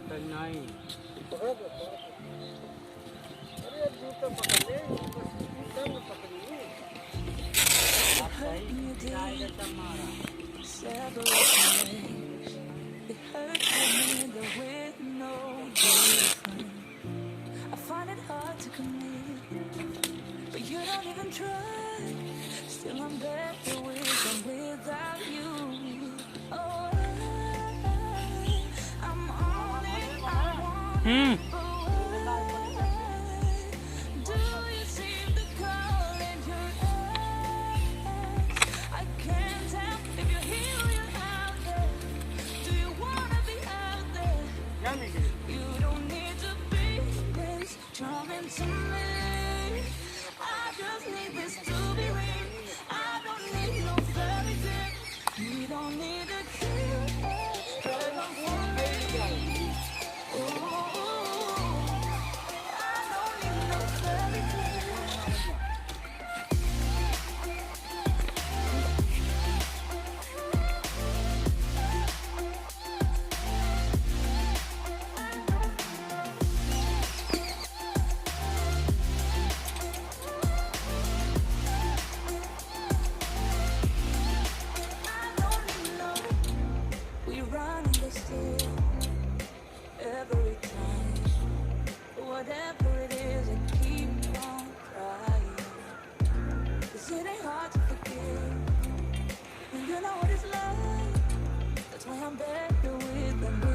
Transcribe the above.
आता नहीं। अरे जूता पकड़ ले, बस जूता में पकड़ी। आप सही किराए देता मारा। It hurts when the with no different. I find it hard to commit, but you don't even try. Still I'm better with than without you. Oh, I'm on it, I want it, but why do you seem to call in your eyes? I can't tell if you're here or you're out there. Do you wanna be out there? You don't need to be this charming to me. I just need this to be real. I don't need no fairy tale. You don't need a key. I don't need no fairy tale. We run in the still every time. Whatever it is, I keep on trying. 'Cause it ain't hard to forgive. And you know what it's like. That's why I'm better with them.